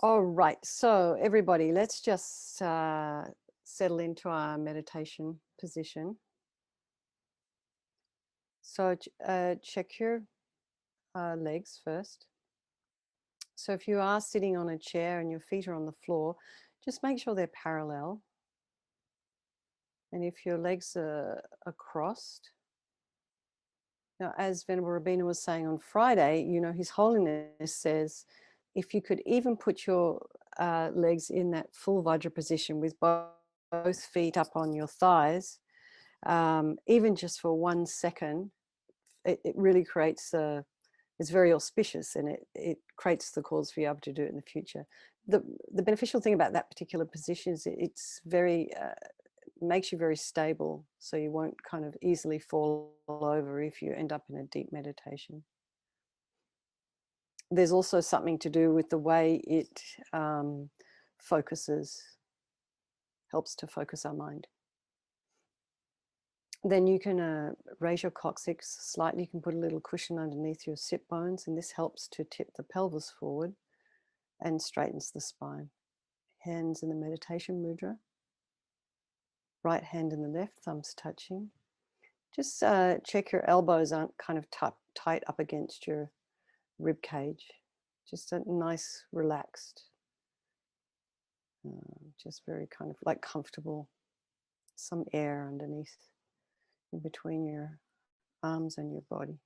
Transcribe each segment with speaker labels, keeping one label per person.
Speaker 1: All right, so everybody, let's just settle into our meditation position. So check your legs first. So if you are sitting on a chair and your feet are on the floor, just make sure they're parallel. And if your legs are crossed, now as Venerable Rabina was saying on Friday, you know, His Holiness says, if you could even put your legs in that full Vajra position with both feet up on your thighs, even just for 1 second, it really creates it's very auspicious, and it creates the cause for you able to do it in the future. The beneficial thing about that particular position is it's very makes you very stable, so you won't kind of easily fall over if you end up in a deep meditation. There's also something to do with the way it helps to focus our mind. Then you can raise your coccyx slightly. You can put a little cushion underneath your sit bones, and this helps to tip the pelvis forward and straightens the spine. Hands in the meditation mudra. Right hand in the left, thumbs touching. Just check your elbows aren't kind of tight up against your rib cage. Just a nice, relaxed, just very kind of like comfortable. Some air underneath, in between your arms and your body.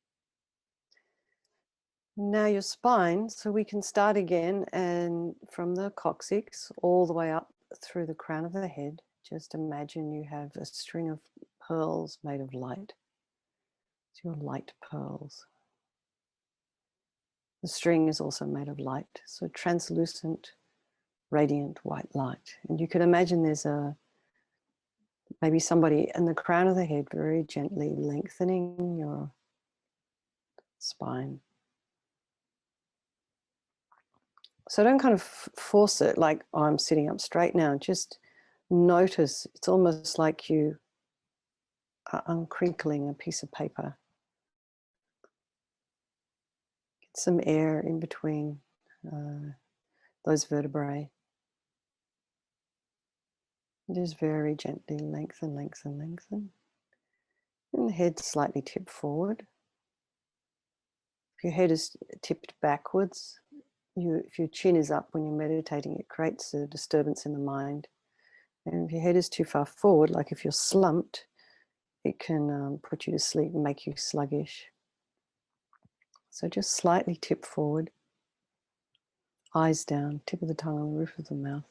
Speaker 1: Now your spine, so we can start again, and from the coccyx all the way up through the crown of the head. Just imagine you have a string of pearls made of light. It's your light pearls. The string is also made of light, so translucent, radiant white light. And you can imagine there's maybe somebody in the crown of the head very gently lengthening your spine. So don't kind of force it like, oh, I'm sitting up straight now. Just notice. It's almost like you are uncrinkling a piece of paper. Get some air in between those vertebrae. Just very gently lengthen, lengthen, lengthen. And the head slightly tipped forward. If your head is tipped backwards, if your chin is up when you're meditating, it creates a disturbance in the mind. And if your head is too far forward, like if you're slumped, it can put you to sleep and make you sluggish. So just slightly tip forward, eyes down, tip of the tongue on the roof of the mouth.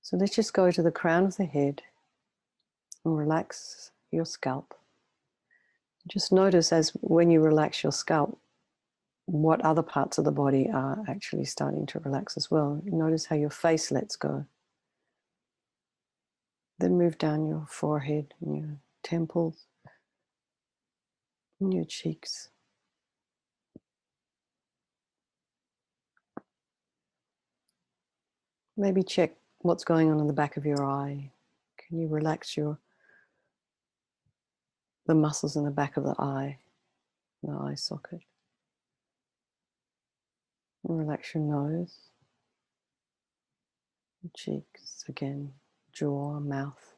Speaker 1: So let's just go to the crown of the head and relax your scalp. Just notice as when you relax your scalp, what other parts of the body are actually starting to relax as well. Notice how your face lets go. Then move down your forehead and your temples and your cheeks. Maybe check what's going on in the back of your eye. Can you relax the muscles in the back of the eye socket? And relax your nose, your cheeks, again, jaw, mouth.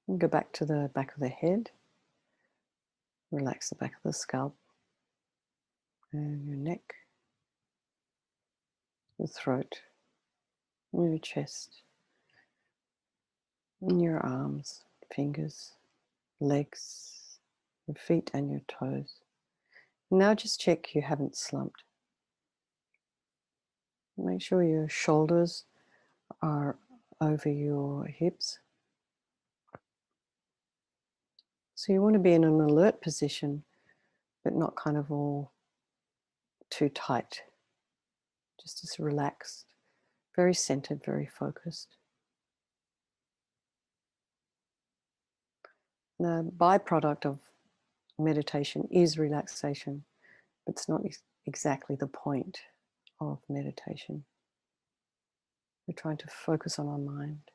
Speaker 1: And go back to the back of the head. Relax the back of the scalp and your neck, your throat, and your chest, and your arms, fingers, legs, your feet and your toes. Now just check you haven't slumped. Make sure your shoulders are over your hips. So you want to be in an alert position, but not kind of all too tight. Just as relaxed, very centered, very focused. The byproduct of meditation is relaxation, but it's not exactly the point of meditation. We're trying to focus on our mind.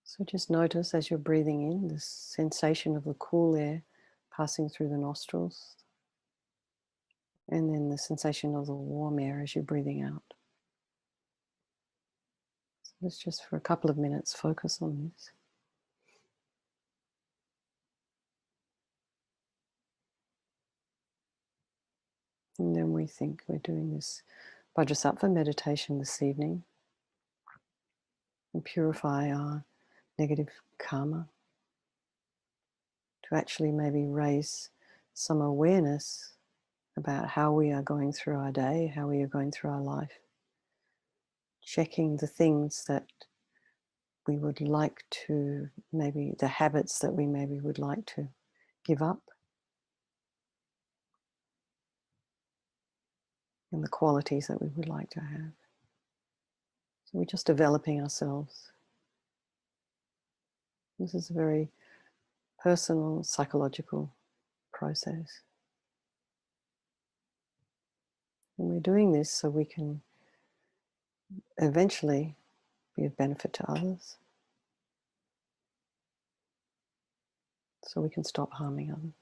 Speaker 1: So So just notice as you're breathing in this sensation of the cool air passing through the nostrils, and then the sensation of the warm air as you're breathing out. So let's just for a couple of minutes focus on this. And then we think we're doing this Vajrasattva meditation this evening and purify our negative karma, to actually maybe raise some awareness about how we are going through our day, how we are going through our life, checking the things that we would like to, maybe the habits that we maybe would like to give up, and the qualities that we would like to have. So we're just developing ourselves. This is a very personal, psychological process. And we're doing this so we can eventually be of benefit to others, so we can stop harming others.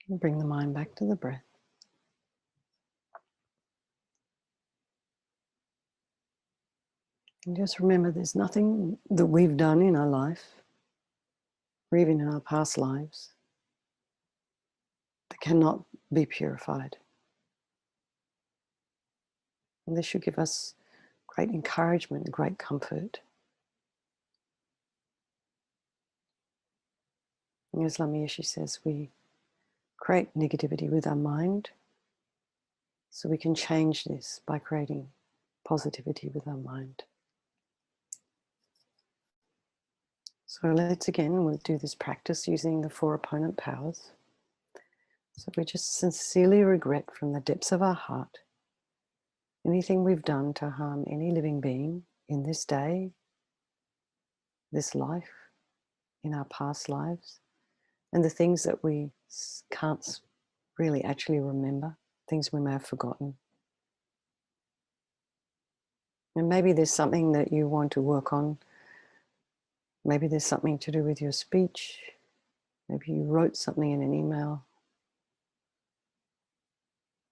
Speaker 1: And bring the mind back to the breath. And just remember, there's nothing that we've done in our life, or even in our past lives, that cannot be purified. And this should give us great encouragement and great comfort. And as LAMA YESHE says, we create negativity with our mind, so we can change this by creating positivity with our mind. So let's again, we'll do this practice using the 4 opponent powers. So we just sincerely regret from the depths of our heart anything we've done to harm any living being in this day, this life, in our past lives, and the things that we can't really actually remember, things we may have forgotten. And maybe there's something that you want to work on. Maybe there's something to do with your speech. Maybe you wrote something in an email.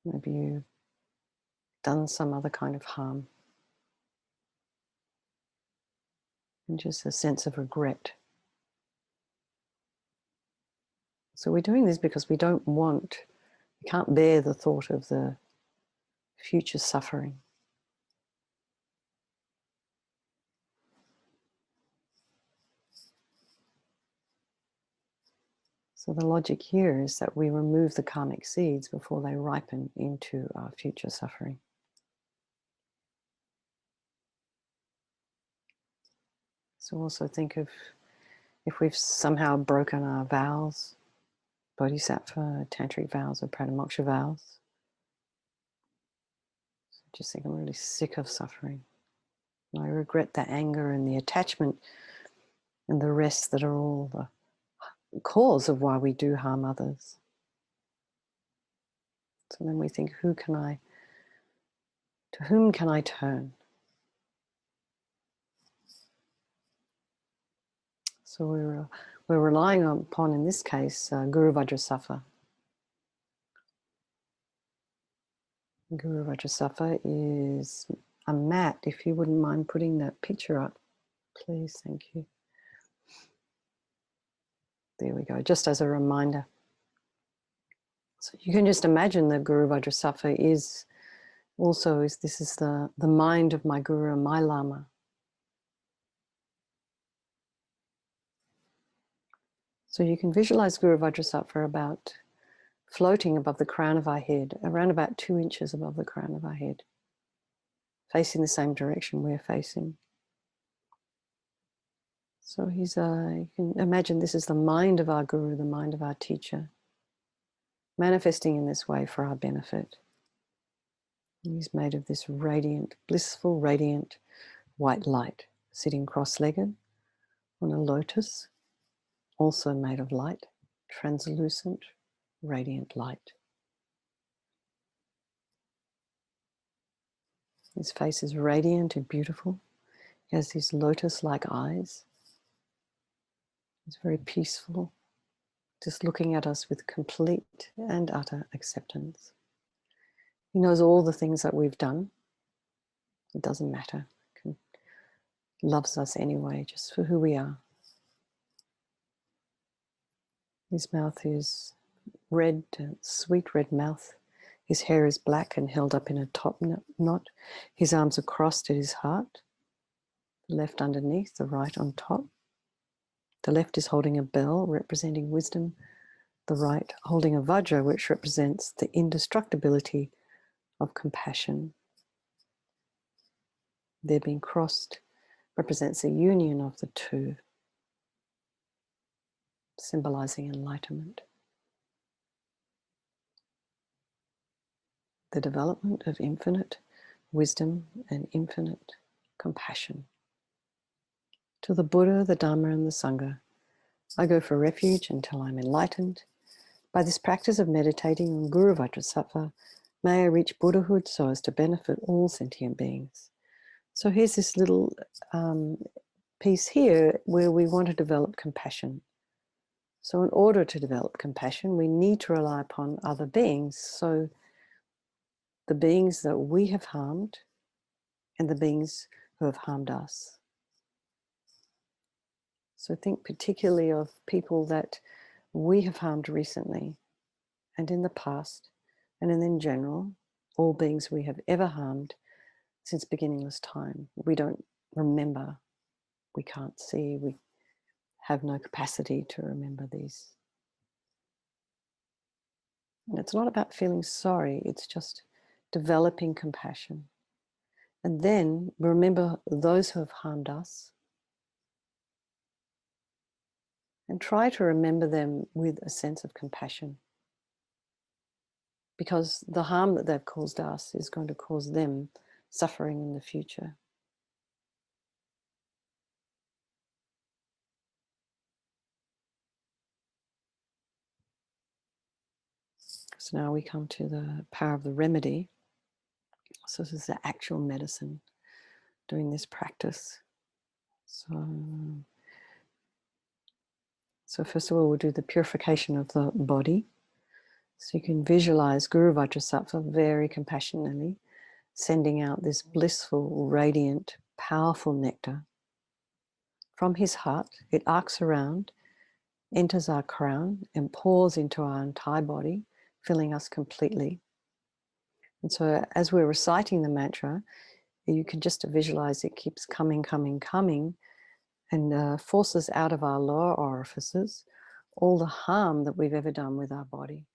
Speaker 1: Maybe you've done some other kind of harm. And just a sense of regret. So we're doing this because we can't bear the thought of the future suffering. So the logic here is that we remove the karmic seeds before they ripen into our future suffering. So also think of if we've somehow broken our vows, Bodhisattva, tantric vows, or Pranamoksha vows. So just think, I'm really sick of suffering. I regret the anger and the attachment and the rest that are all the cause of why we do harm others. So then we think, to whom can I turn? So we're relying upon, in this case, Guru Vajrasattva. Guru Vajrasattva is a mat. If you wouldn't mind putting that picture up, please, thank you. There we go, just as a reminder. So you can just imagine that Guru Vajrasattva is the mind of my Guru and my Lama. So you can visualize Guru Vajrasattva about floating above the crown of our head, around about 2 inches above the crown of our head, facing the same direction we're facing. So you can imagine this is the mind of our Guru, the mind of our teacher, manifesting in this way for our benefit. And he's made of this radiant, blissful, radiant white light, sitting cross-legged on a lotus, also made of light, translucent, radiant light. His face is radiant and beautiful. He has these lotus-like eyes. He's very peaceful, just looking at us with complete and utter acceptance. He knows all the things that we've done. It doesn't matter. He loves us anyway, just for who we are. His mouth is red, sweet red mouth. His hair is black and held up in a top knot. His arms are crossed at his heart. The left underneath, the right on top. The left is holding a bell representing wisdom. The right holding a Vajra, which represents the indestructibility of compassion. Their being crossed represents a union of the two, symbolizing enlightenment. The development of infinite wisdom and infinite compassion. To the Buddha, the Dharma, and the Sangha, I go for refuge until I'm enlightened. By this practice of meditating on Guru Vajrasattva, may I reach Buddhahood so as to benefit all sentient beings. So here's this little piece here where we want to develop compassion. So in order to develop compassion, we need to rely upon other beings. So the beings that we have harmed and the beings who have harmed us. So think particularly of people that we have harmed recently and in the past, and then in general, all beings we have ever harmed since beginningless time. We don't remember, we can't see, we have no capacity to remember these. And it's not about feeling sorry, it's just developing compassion. And then remember those who have harmed us and try to remember them with a sense of compassion. Because the harm that they've caused us is going to cause them suffering in the future. So now we come to the power of the remedy. So this is the actual medicine, doing this practice. So first of all, we'll do the purification of the body. So you can visualize Guru Vajrasattva very compassionately sending out this blissful, radiant, powerful nectar from his heart. It arcs around, enters our crown, and pours into our entire body, filling us completely. And so as we're reciting the mantra, you can just visualize it keeps coming, coming, coming, and forces out of our lower orifices all the harm that we've ever done with our body.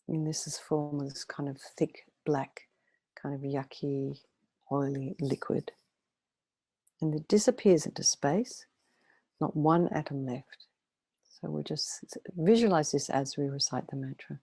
Speaker 1: And this is form of this kind of thick, black, kind of yucky, oily liquid. And it disappears into space, not one atom left. So we'll just visualize this as we recite the mantra.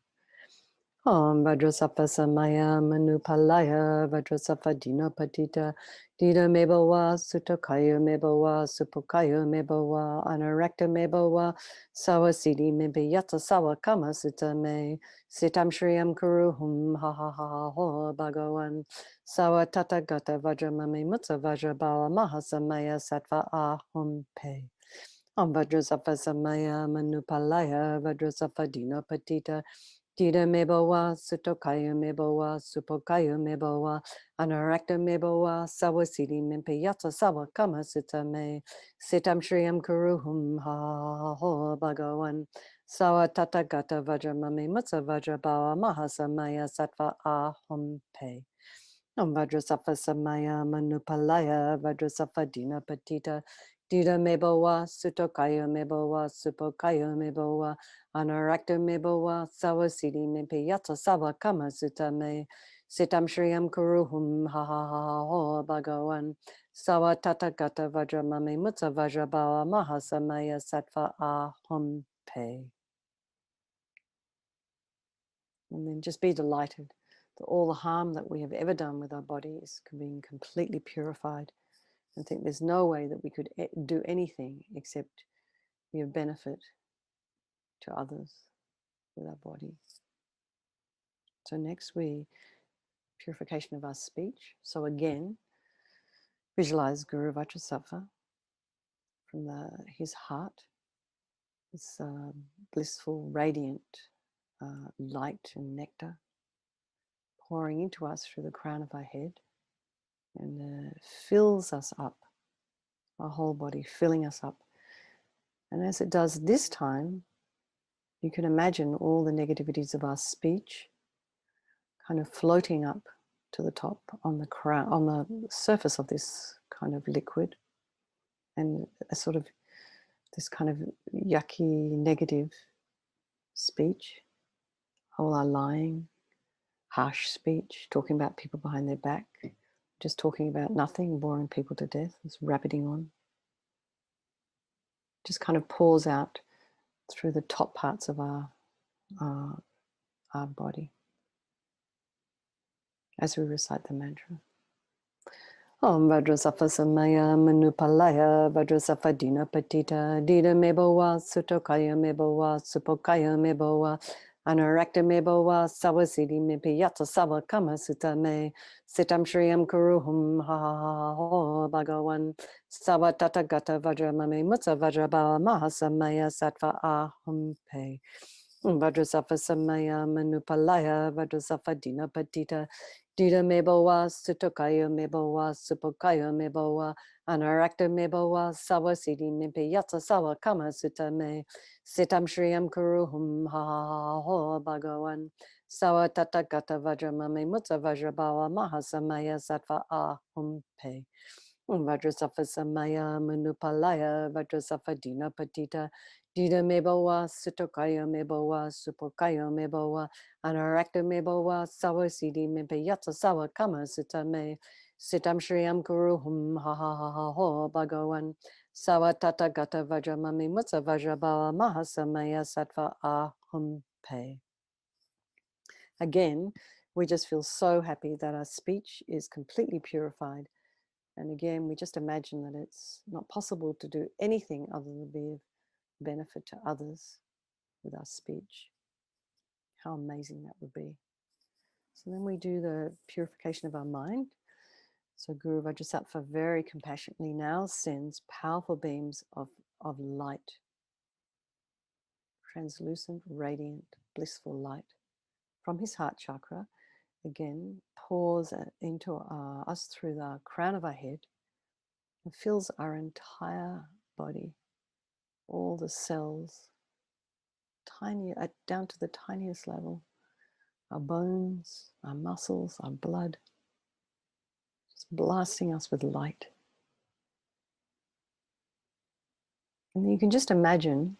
Speaker 1: Om Vajrasattva Samaya Manupalaya Vajrasattva Dina Patita Dida Mebawa Sutakaya Mebawa Supukaya Mebawa Anarakta Mebawa Sawa Siddhi Mebiyata Sawa Kama Sita Me Sitam Shriyam Kuruhum Ha Ha Ha Ha Bhagawan Sawa Tata Gata Vajramame Mutsa Vajrabala Mahasamaya Sattva Ahum Pe Om Vajrasattva Samaya Manupalaya Vajrasattva Dina Patita Dida mebowa, sutokaya mebowa, supokaya mebowa, anarakta mebowa, sawasidi mimpiyata sawa kama sitame, sitam shriyam kuruhum ha ho bhagawan, sawa tatagata vajramami mutsa vajrabawa mahasamaya sattva aham pe. Vajrasattva samaya manupalaya, Vajrasattva dina patita, Dida mebowa, sutokaya mebowa, supokaya mebowa, anarakta mebowa, sawasidi mimpiyata sawa kama sutame, sitam shriyam kuruhum ha ha ha ho bhagawan, sawa tatagata vajramami mutsa vajrabawa mahasamaya sattva aham pe. And then just be delighted that all the harm that we have ever done with our bodies can be completely purified, and think there's no way that we could do anything except be of benefit to others with our body. So next purification of our speech. So again, visualize Guru Vajrasattva from his heart, this blissful, radiant light and nectar pouring into us through the crown of our head, and fills us up, our whole body filling us up. And as it does this time, you can imagine all the negativities of our speech kind of floating up to the top on the crown, on the surface of this kind of liquid, and a sort of this kind of yucky negative speech, all our lying, harsh speech, talking about people behind their back, just talking about nothing, boring people to death, just rabbiting on, just kind of pours out through the top parts of our body as we recite the mantra. Om Vajrasattva samaya manupalaya, Vajrasattva dina patita, dida mebowa, sutokaya mebowa, supokaya mebowa, anarakta mebowa, sawasidi mipiyata sawa kama sutame, sitam shriyam kuruhum ha ha ha ho bhagawan, sawa tatagata vajramame mutsa vajrabawa mahasamaya sattva aham pe. Vajrasattva samaya manupalaya, Vajrasattva dina patita, Dida mebowa, sutokaya mebowa, supokaya mebowa, anarakta mebowa, sawasidi mimpiyata sawa kama sutame, sitam shriyam kuruhum ha ha ho bhagawan, sawa tatagata vajramame mutsa vajrabawa mahasamaya sattva aham pe. Vajrasattva samaya manupalaya, Vajrasattva dina patita, Dida mebowa, sutokaya mebowa, supokaya mebowa, anarakta mebowa, sawasidi mimpiyata sawa kama sutame, sitam shriyam kuruhum ha ha ha ha ho bhagawan, sawa tatagata vajramami mutsa vajrabawa mahasamaya sattva aham pe. Again, we just feel so happy that our speech is completely purified. And again, we just imagine that it's not possible to do anything other than be of benefit to others with our speech. How amazing that would be. So then we do the purification of our mind. So Guru Vajrasattva very compassionately now sends powerful beams of light, translucent, radiant, blissful light from his heart chakra. Again, pours into us through the crown of our head and fills our entire body, all the cells, tiny, down to the tiniest level, our bones, our muscles, our blood, just blasting us with light. And you can just imagine,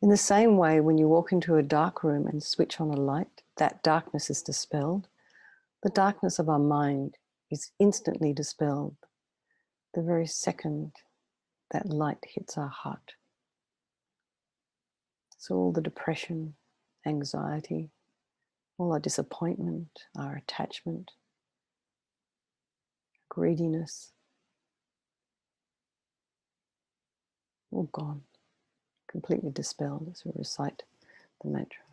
Speaker 1: in the same way when you walk into a dark room and switch on a light, that darkness is dispelled. The darkness of our mind is instantly dispelled the very second that light hits our heart. So all the depression, anxiety, all our disappointment, our attachment, greediness, all gone, completely dispelled as we recite the mantra.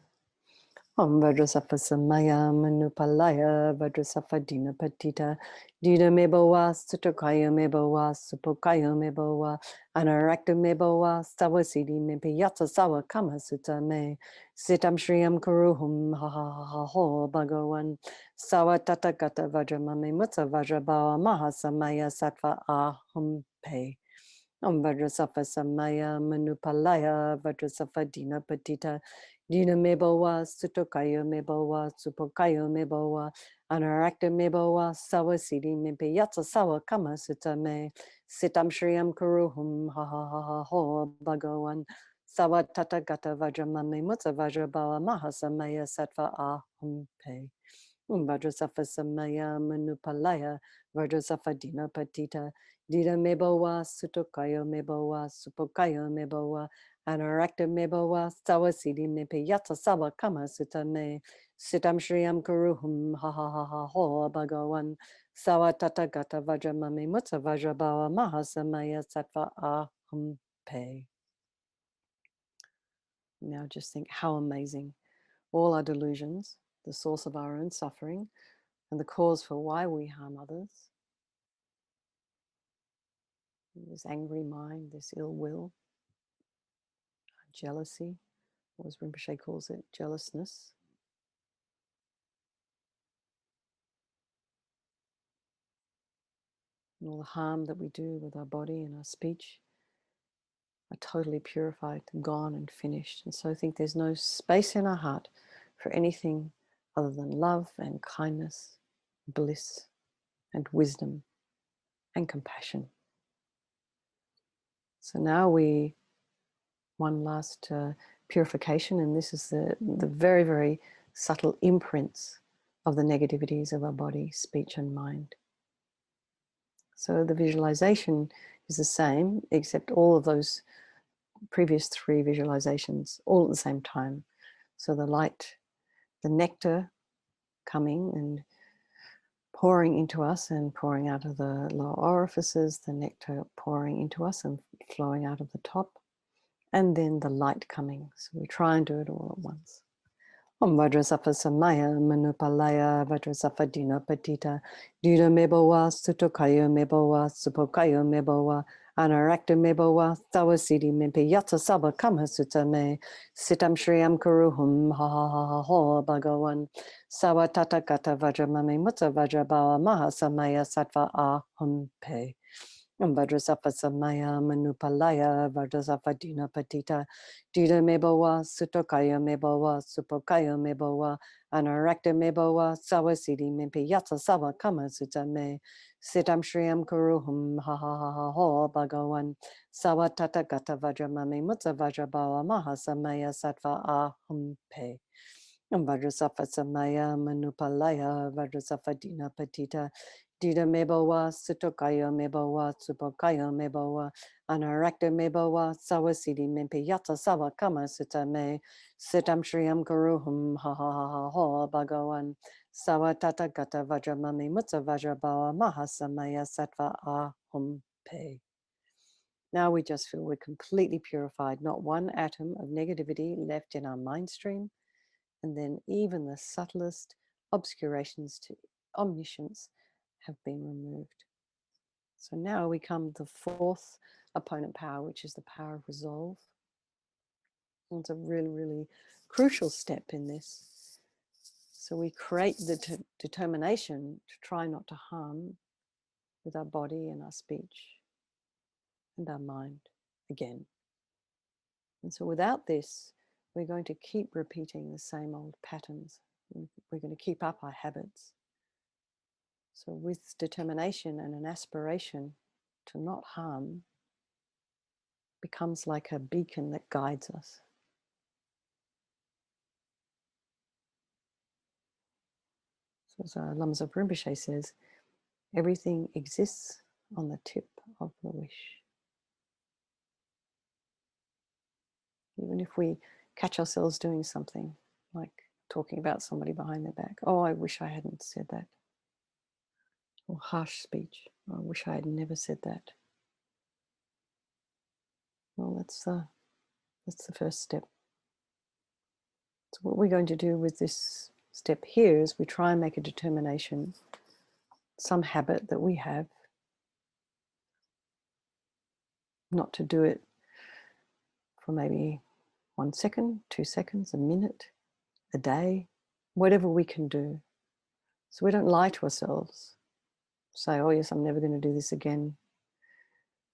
Speaker 1: Om Vajrasattva Samaya Manupalaya Vajrasattva Dina Patita Dina Mebowa Sutokaya Mebowa Supokaya Mebowa Anarakta Mebowa Sawasidi Mepiyata Sawa Kama Sutta Me Sitam Shriyam Kuruhum Ha Ha Ha Ha Ho Bhagawan Sawa Tata Gata Vajramame Mutta Vajrabawa Maha Samaya Sattva Aham Pe Om Vajrasattva Samaya Manupalaya Vajrasattva Dina Patita Dina Mebowa, Sutokaya Mebowa, Supokaya Mebowa, Anarakta Mebowa, Sawa Sidi Mimpe Yatsa Sawa Kama Sutta Me, Sitam Shriyam Kuruhum Ha Ha Ha Ha Ho Bhagawan, Sawa Tata Gata Vajramame Mutta Vajrabawa Mahasamaya Sattva Aham Pe. Vajrasattva Samaya Manupalaya, Vajrasattva Dina Patita, Dina Mebowa, Sutokaya Mebowa, Supokaya Mebowa, Anarakta Mebowa, Sawa Sidi Mepe Yata Sawa Kama Sutta Me, Sitam Shriyam Kuruhum Ha Ha Ha Ha Ho Bhagawan, Sawa Tata Gata Vajramame Mutta Vajrabawa Mahasamaya Sattva Aham Pe. Now just think how amazing all our delusions, the source of our own suffering, and the cause for why we harm others, this angry mind, this ill will, jealousy, or as Rinpoche calls it, jealousness, and all the harm that we do with our body and our speech are totally purified, gone and finished. And so I think there's no space in our heart for anything other than love and kindness, bliss and wisdom and compassion. So now one last purification, and this is the very, very subtle imprints of the negativities of our body, speech and mind. So the visualization is the same, except all of those previous three visualizations all at the same time. So the light, the nectar coming and pouring into us and pouring out of the lower orifices, the nectar pouring into us and flowing out of the top, and then the light coming. So we try and do it all at once. Om Vajrasattva Samaya Manupalaya Vajrasattva Dina Patita Dina Mebowa Sutokaya Mebowa Supokaya Mebowa Anarakta Mebowa Sawasidi Mimpe Yatsa Saba Kama Sutta Me Sitam Shriyam Kuruhum Ha Ha Ha Ha Ho Bhagawan Sawa Tata Gata Vajramame Mutta Vajrabawa Maha Samaya Sattva Aham Pe. Vajrasattva Samaya Manupalaya Vajrasattva Dina Patita Dina Mebowa Sutokaya Mebowa Supokaya Mebowa Anarakta Mebowa Sawasidi Mimpi Yatsa Sawa Kama Sutta Me Sitam Shriyam Kuruhum Ha Ha Ha Ha Ho Bhagawan Sawa Tata Gata Vajramame Mutta Vajrabawa Maha Samaya Sattva Aham Pe. Vajrasattva Samaya Manupalaya Vajrasattva Dina Patita Dida Mebowa, Sutokaya Mebowa, Supokaya Mebowa, Anarakta Mebowa, Sawasidi Mimpi Yatsa Sawa Kama Sutta Me, Sitam Shriyam Kuruhum Ha Ha Ha Ha Ho Bhagawan, Sawa Tata Gata Vajramame Mutta Vajrabawa Maha Samaya Sattva Aham Pe. Now we just feel we're completely purified, not one atom of negativity left in our mind stream, and then even the subtlest obscurations to omniscience have been removed. So now we come to the fourth opponent power, which is the power of resolve. And it's a really, really crucial step in this. So we create the determination to try not to harm with our body and our speech and our mind again. And so without this, we're going to keep repeating the same old patterns. We're going to keep up our habits. So with determination and an aspiration to not harm, becomes like a beacon that guides us. So as Lama Rinpoche says, everything exists on the tip of the wish. Even if we catch ourselves doing something, like talking about somebody behind their back, oh, I wish I hadn't said that. Or harsh speech, oh, I wish I had never said that. Well, that's the first step. So what we're going to do with this step here is we try and make a determination, some habit that we have, not to do it for maybe 1 second, 2 seconds, a minute, a day, whatever we can do. So we don't lie to ourselves, say, oh yes, I'm never going to do this again.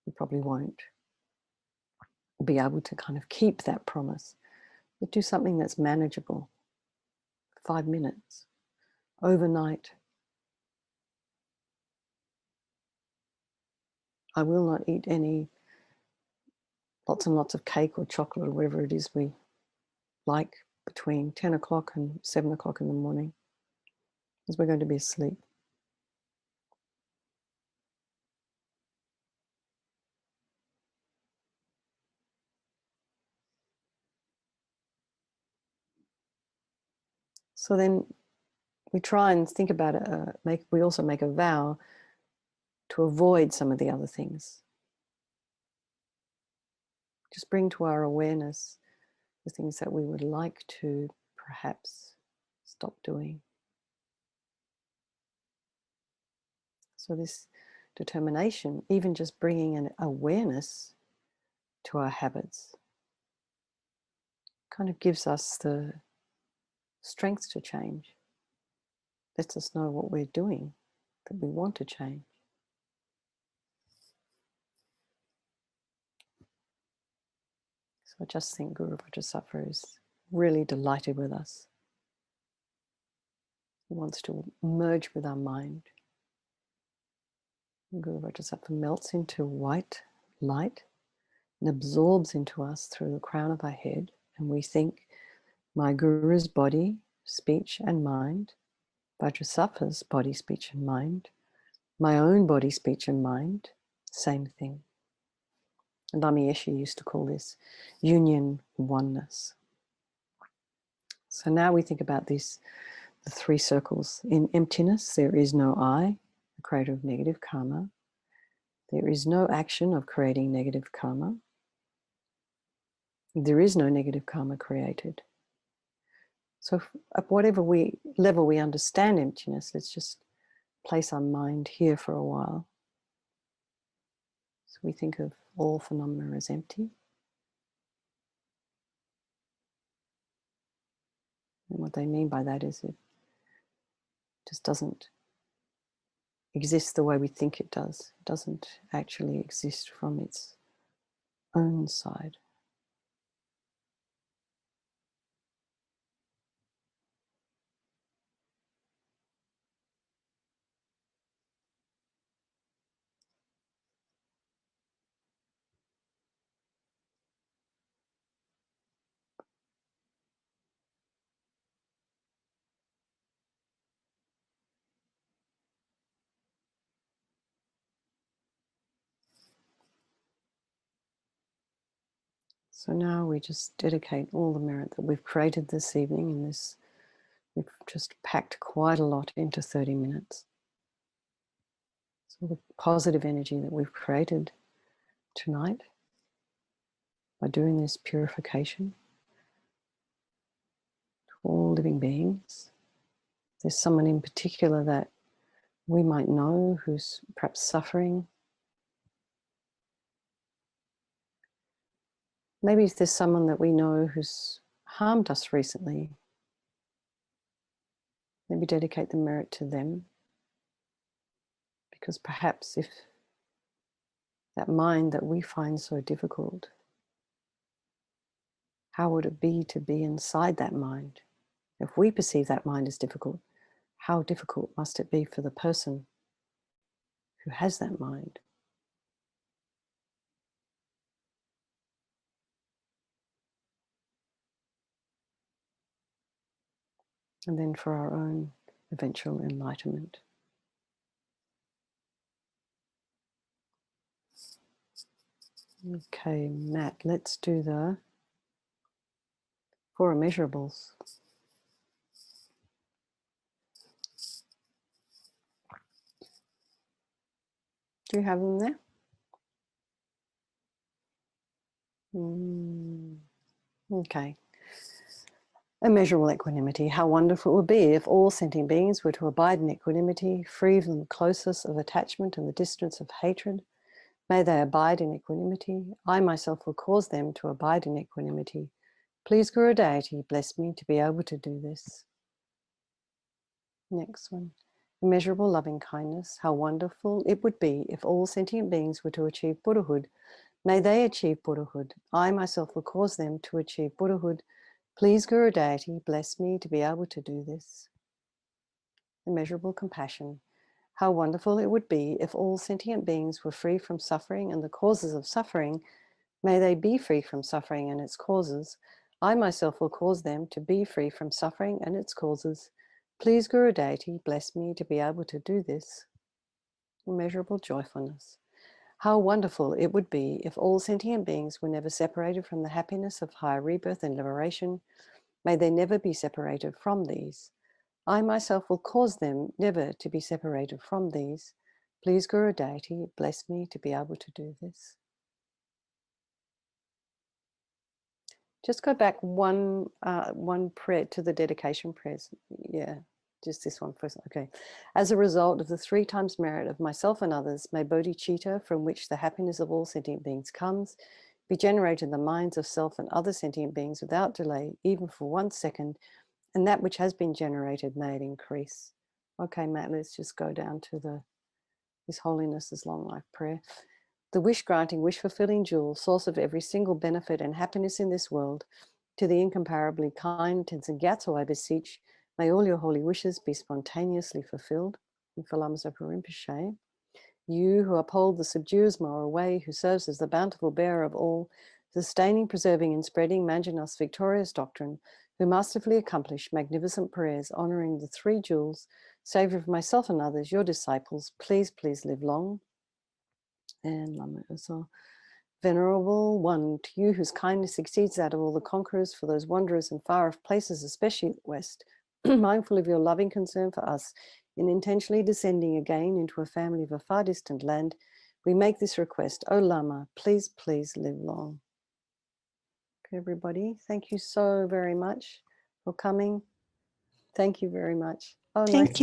Speaker 1: We probably won't be able to kind of keep that promise. But do something that's manageable, 5 minutes, overnight. I will not eat lots and lots of cake or chocolate or whatever it is we like between 10 o'clock and 7 o'clock in the morning, because we're going to be asleep. So then we try and think about it. We also make a vow to avoid some of the other things. Just bring to our awareness the things that we would like to perhaps stop doing. So this determination, even just bringing an awareness to our habits, kind of gives us the strength to change. Lets us know what we're doing, that we want to change. So I just think Guru Vajrasattva is really delighted with us. He wants to merge with our mind. Guru Vajrasattva melts into white light and absorbs into us through the crown of our head, and we think, my Guru's body, speech and mind, Vajrasattva's body, speech and mind, my own body, speech and mind, same thing. And LAMA YESHE used to call this union oneness. So now we think about this, the 3 circles. In emptiness, there is no I, the creator of negative karma. There is no action of creating negative karma. There is no negative karma created. So at whatever level we understand emptiness, let's just place our mind here for a while. So we think of all phenomena as empty. And what they mean by that is it just doesn't exist the way we think it does. It doesn't actually exist from its own side. So now we just dedicate all the merit that we've created this evening in this. We've just packed quite a lot into 30 minutes. So the positive energy that we've created tonight by doing this purification to all living beings. There's someone in particular that we might know who's perhaps suffering. Maybe if there's someone that we know who's harmed us recently, maybe dedicate the merit to them. Because perhaps if that mind that we find so difficult, how would it be to be inside that mind? If we perceive that mind as difficult, how difficult must it be for the person who has that mind? And then for our own eventual enlightenment. Okay, Matt, let's do the 4 immeasurables. Do you have them there? Okay. Immeasurable equanimity. How wonderful it would be if all sentient beings were to abide in equanimity, free from the closeness of attachment and the distance of hatred. May they abide in equanimity. I myself will cause them to abide in equanimity. Please, Guru Deity, bless me to be able to do this. Next one. Immeasurable loving kindness. How wonderful it would be if all sentient beings were to achieve Buddhahood. May they achieve Buddhahood. I myself will cause them to achieve Buddhahood. Please, Guru Deity, bless me to be able to do this. Immeasurable compassion. How wonderful it would be if all sentient beings were free from suffering and the causes of suffering. May they be free from suffering and its causes. I myself will cause them to be free from suffering and its causes. Please, Guru Deity, bless me to be able to do this. Immeasurable joyfulness. How wonderful it would be if all sentient beings were never separated from the happiness of higher rebirth and liberation. May they never be separated from these. I myself will cause them never to be separated from these. Please, Guru Deity, bless me to be able to do this. Just go back one prayer to the dedication prayers. Yeah, just this one first. Okay. As a result of the 3 times merit of myself and others, may bodhicitta, from which the happiness of all sentient beings comes, be generated in the minds of self and other sentient beings without delay, even for 1 second, and that which has been generated, may it increase. Okay, Matt, let's just go down to His Holiness's long life prayer. The wish-granting, wish-fulfilling jewel, source of every single benefit and happiness in this world, to the incomparably kind Tenzin Gyatso, I beseech, may all your holy wishes be spontaneously fulfilled. And for Lama Zopa Rinpoche, you who uphold the subduers moral way, who serves as the bountiful bearer of all, sustaining, preserving, and spreading Manjanath's victorious doctrine, who masterfully accomplish magnificent prayers, honoring the 3 jewels, saviour of myself and others, your disciples, please, please live long. And Lama Uso, Venerable One, to you whose kindness exceeds that of all the conquerors, for those wanderers in far-off places, especially the West, mindful of your loving concern for us, in intentionally descending again into a family of a far distant land, we make this request. O Lama, please, please live long. Okay, everybody, thank you so very much for coming. Thank you very much. Oh,
Speaker 2: Thank
Speaker 1: nice.
Speaker 2: you.